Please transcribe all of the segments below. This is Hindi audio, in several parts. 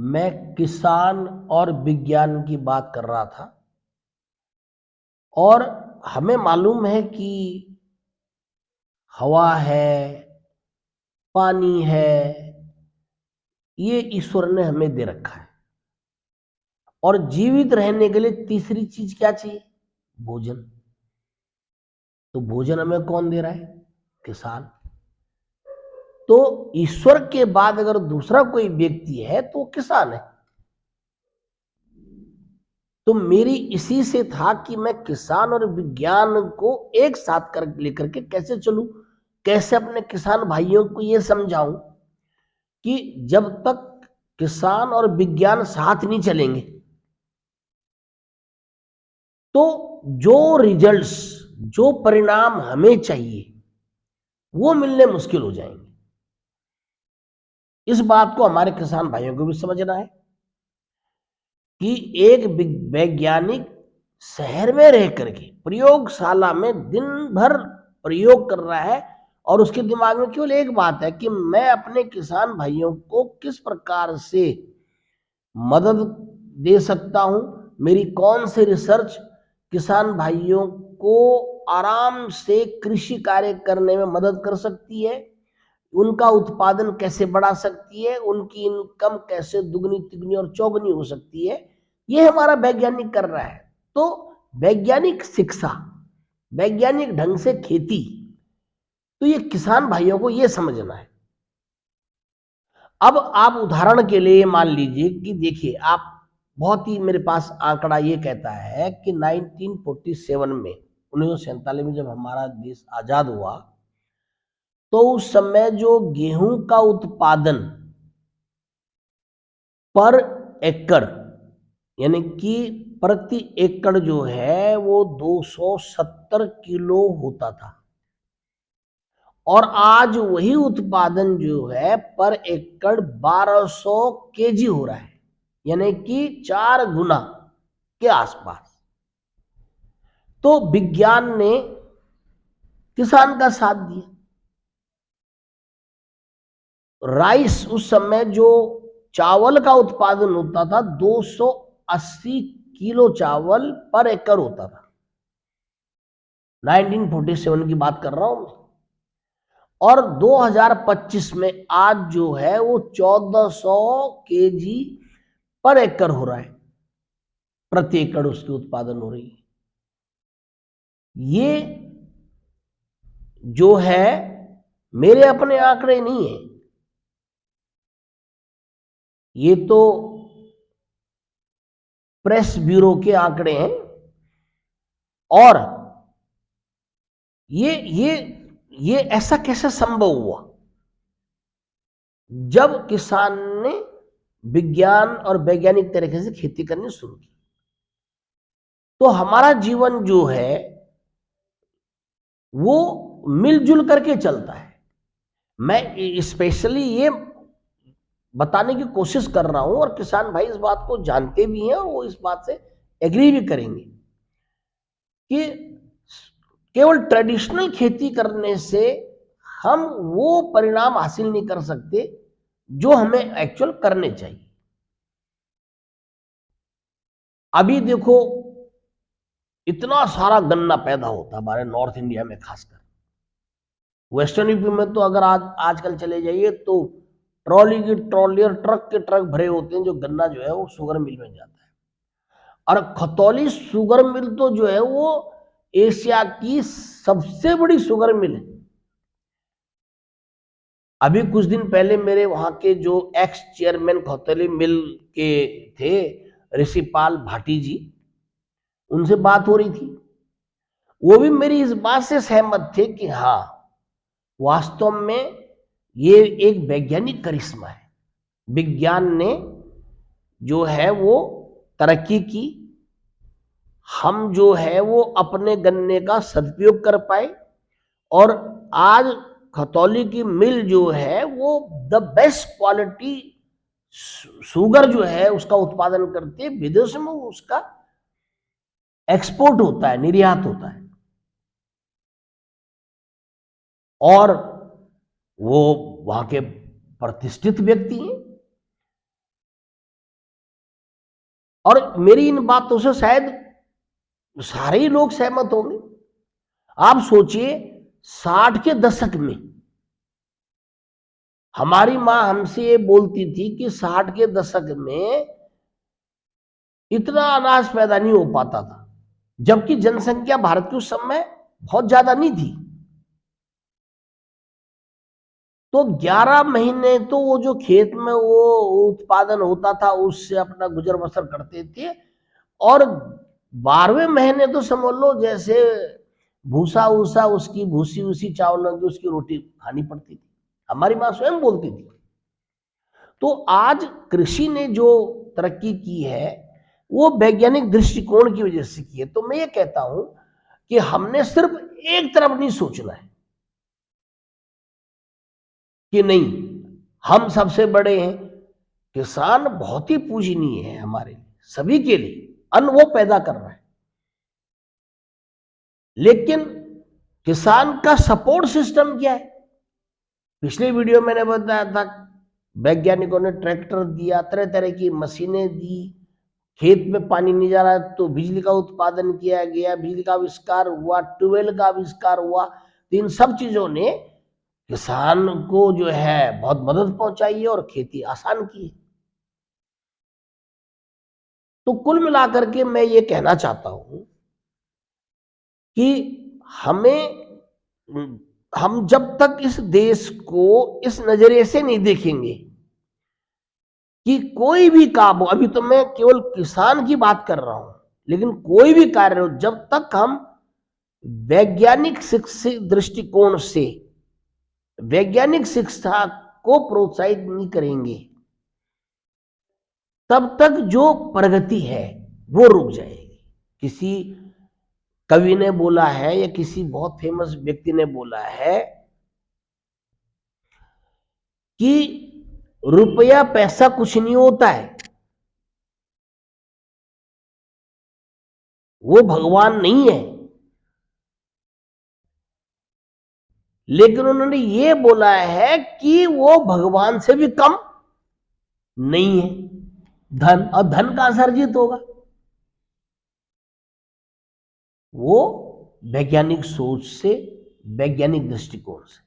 मैं किसान और विज्ञान की बात कर रहा था और हमें मालूम है कि हवा है, पानी है, ये ईश्वर ने हमें दे रखा है और जीवित रहने के लिए तीसरी चीज क्या चाहिए? भोजन। तो भोजन हमें कौन दे रहा है? किसान। तो ईश्वर के बाद अगर दूसरा कोई व्यक्ति है तो वो किसान है। तो मेरी इसी से था कि मैं किसान और विज्ञान को एक साथ कर लेकर के कैसे चलूं, कैसे अपने किसान भाइयों को यह समझाऊं कि जब तक किसान और विज्ञान साथ नहीं चलेंगे तो जो रिजल्ट्स, जो परिणाम हमें चाहिए वो मिलने मुश्किल हो जाएंगे। इस बात को हमारे किसान भाइयों को भी समझना है कि एक वैज्ञानिक शहर में रह करके प्रयोगशाला में दिन भर प्रयोग कर रहा है और उसके दिमाग में केवल एक बात है कि मैं अपने किसान भाइयों को किस प्रकार से मदद दे सकता हूं, मेरी कौन सी रिसर्च किसान भाइयों को आराम से कृषि कार्य करने में मदद कर सकती है, उनका उत्पादन कैसे बढ़ा सकती है, उनकी इनकम कैसे दुगनी तिगनी और चौगुनी हो सकती है, ये हमारा वैज्ञानिक कर रहा है। तो वैज्ञानिक शिक्षा, वैज्ञानिक ढंग से खेती, तो ये किसान भाइयों को ये समझना है। अब आप उदाहरण के लिए मान लीजिए कि देखिए, आप बहुत ही, मेरे पास आंकड़ा ये कहता है कि 1947 में, 1947 में जब हमारा देश आजाद हुआ तो उस समय जो गेहूं का उत्पादन पर एकड़, यानी कि प्रति एकड़ जो है वो 270 किलो होता था और आज वही उत्पादन जो है पर एकड़ 1200 केजी हो रहा है, यानी कि 4 गुना के आसपास। तो विज्ञान ने किसान का साथ दिया। राइस, उस समय जो चावल का उत्पादन होता था 280 किलो चावल पर एकड़ होता था, 1947 की बात कर रहा हूं मैं। और 2025 में आज जो है वो 1400 केजी पर एकड़ हो रहा है, प्रति एकड़ उसकी उत्पादन हो रही है। ये जो है मेरे अपने आंकड़े नहीं है, ये तो प्रेस ब्यूरो के आंकड़े हैं। और ये ऐसा कैसे संभव हुआ? जब किसान ने विज्ञान और वैज्ञानिक तरीके से खेती करनी शुरू की तो हमारा जीवन जो है वो मिलजुल करके चलता है। मैं स्पेशली ये बताने की कोशिश कर रहा हूं और किसान भाई इस बात को जानते भी हैं और वो इस बात से एग्री भी करेंगे कि केवल ट्रेडिशनल खेती करने से हम वो परिणाम हासिल नहीं कर सकते जो हमें एक्चुअल करने चाहिए। अभी देखो, इतना सारा गन्ना पैदा होता है हमारे नॉर्थ इंडिया में, खासकर वेस्टर्न यूपी में तो अगर आजकल चले जाइए तो ट्रॉली की ट्रॉली और ट्रक के ट्रक भरे होते हैं जो गन्ना जो है वो शुगर मिल में जाता है। और खतौली शुगर मिल तो जो है वो एशिया की सबसे बड़ी शुगर मिल है। अभी कुछ दिन पहले मेरे वहां के जो एक्स चेयरमैन खतौली मिल के थे, ऋषिपाल भाटी जी, उनसे बात हो रही थी। वो भी मेरी इस बात से सहमत थे कि हाँ, वास्तव में ये एक वैज्ञानिक करिश्मा है। विज्ञान ने जो है वो तरक्की की, हम जो है वो अपने गन्ने का सदुपयोग कर पाए और आज खतौली की मिल जो है वो द बेस्ट क्वालिटी शुगर जो है उसका उत्पादन करते, विदेशों में उसका एक्सपोर्ट होता है, निर्यात होता है। और वो वहां के प्रतिष्ठित व्यक्ति हैं। और मेरी इन बातों से शायद सारे ही लोग सहमत होंगे। आप सोचिए 60 के दशक में हमारी मां हमसे ये बोलती थी कि 60 के दशक में इतना अनाज पैदा नहीं हो पाता था, जबकि जनसंख्या भारत की उस समय बहुत ज्यादा नहीं थी। तो 11 महीने तो वो जो खेत में वो उत्पादन होता था उससे अपना गुजर बसर करते थे, और 12वें महीने तो समझ लो जैसे भूसा ऊसा उसकी भूसी उसी चावलों की उसकी रोटी खानी पड़ती थी। हमारी माँ स्वयं बोलती थी। तो आज कृषि ने जो तरक्की की है वो वैज्ञानिक दृष्टिकोण की वजह से की है। तो मैं ये कहता हूं कि हमने सिर्फ एक तरफ नहीं सोचना है कि नहीं हम सबसे बड़े हैं। किसान बहुत ही पूजनीय है हमारे लिए, सभी के लिए अन्न वो पैदा कर रहा है, लेकिन किसान का सपोर्ट सिस्टम क्या है। पिछले वीडियो मैंने बताया था वैज्ञानिकों ने ट्रैक्टर दिया, तरह तरह की मशीनें दी, खेत में पानी नहीं जा रहा है तो बिजली का उत्पादन किया गया, बिजली का आविष्कार हुआ, ट्यूबवेल का आविष्कार हुआ। तो इन सब चीजों ने किसान को जो है बहुत मदद पहुंचाई है और खेती आसान की है। तो कुल मिलाकर के मैं ये कहना चाहता हूं कि हमें हम जब तक इस देश को इस नजरिए से नहीं देखेंगे कि कोई भी काम हो, अभी तो मैं केवल किसान की बात कर रहा हूं, लेकिन कोई भी कार्य हो, जब तक हम वैज्ञानिक शिक्षा दृष्टिकोण से वैज्ञानिक शिक्षा को प्रोत्साहित नहीं करेंगे, तब तक जो प्रगति है वो रुक जाएगी। किसी कवि ने बोला है या किसी बहुत फेमस व्यक्ति ने बोला है कि रुपया पैसा कुछ नहीं होता है, वो भगवान नहीं है। लेकिन उन्होंने ये बोला है कि वो भगवान से भी कम नहीं है धन, और धन कहां से अर्जित होगा, वो वैज्ञानिक सोच से, वैज्ञानिक दृष्टिकोण से।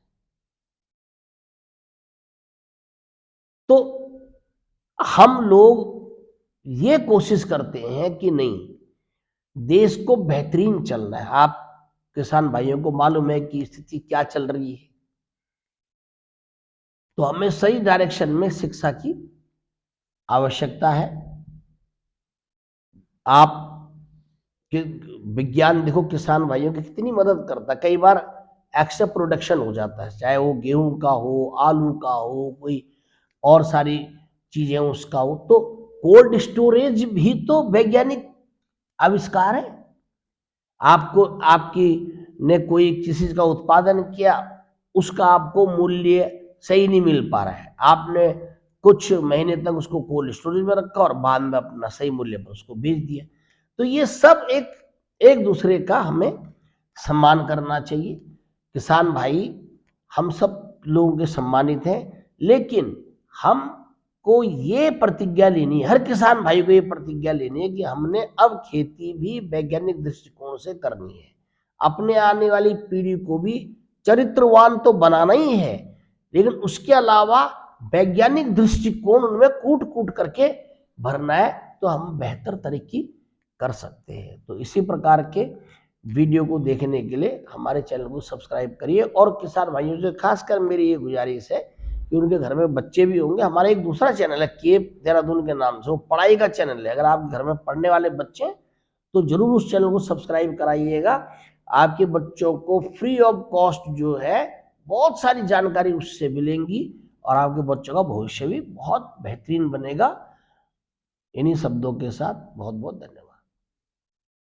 तो हम लोग ये कोशिश करते हैं कि नहीं देश को बेहतरीन चलना है। आप किसान भाइयों को मालूम है कि स्थिति क्या चल रही है, तो हमें सही डायरेक्शन में शिक्षा की आवश्यकता है। आप विज्ञान देखो किसान भाइयों की कितनी मदद करता है। कई बार एक्स्ट्रा प्रोडक्शन हो जाता है, चाहे वो गेहूं का हो, आलू का हो, कोई और सारी चीजें उसका हो, तो कोल्ड स्टोरेज भी तो वैज्ञानिक आविष्कार है। आपको आपकी ने कोई किसी चीज का उत्पादन किया, उसका आपको मूल्य सही नहीं मिल पा रहा है, आपने कुछ महीने तक उसको कोल्ड स्टोरेज में रखा और बाद में अपना सही मूल्य पर उसको बेच दिया। तो ये सब एक एक दूसरे का हमें सम्मान करना चाहिए। किसान भाई हम सब लोगों के सम्मानित हैं, लेकिन हमको ये प्रतिज्ञा लेनी है, हर किसान भाई को ये प्रतिज्ञा लेनी है कि हमने अब खेती भी वैज्ञानिक दृष्टिकोण से करनी है। अपने आने वाली पीढ़ी को भी चरित्रवान तो बनाना ही है, लेकिन उसके अलावा वैज्ञानिक दृष्टिकोण उनमें कूट कूट करके भरना है, तो हम बेहतर तरक्की कर सकते हैं। तो इसी प्रकार के वीडियो को देखने के लिए हमारे चैनल को सब्सक्राइब करिए। और किसान भाइयों से खासकर मेरी ये गुजारिश है कि उनके घर में बच्चे भी होंगे, हमारा एक दूसरा चैनल है केप देहरादून के नाम से, वो पढ़ाई का चैनल है। अगर आप घर में पढ़ने वाले बच्चे हैं तो जरूर उस चैनल को सब्सक्राइब कराइएगा। आपके बच्चों को फ्री ऑफ कॉस्ट जो है बहुत सारी जानकारी उससे मिलेंगी और आपके बच्चों का भविष्य भी बहुत बेहतरीन बनेगा। इन्हीं शब्दों के साथ बहुत बहुत धन्यवाद।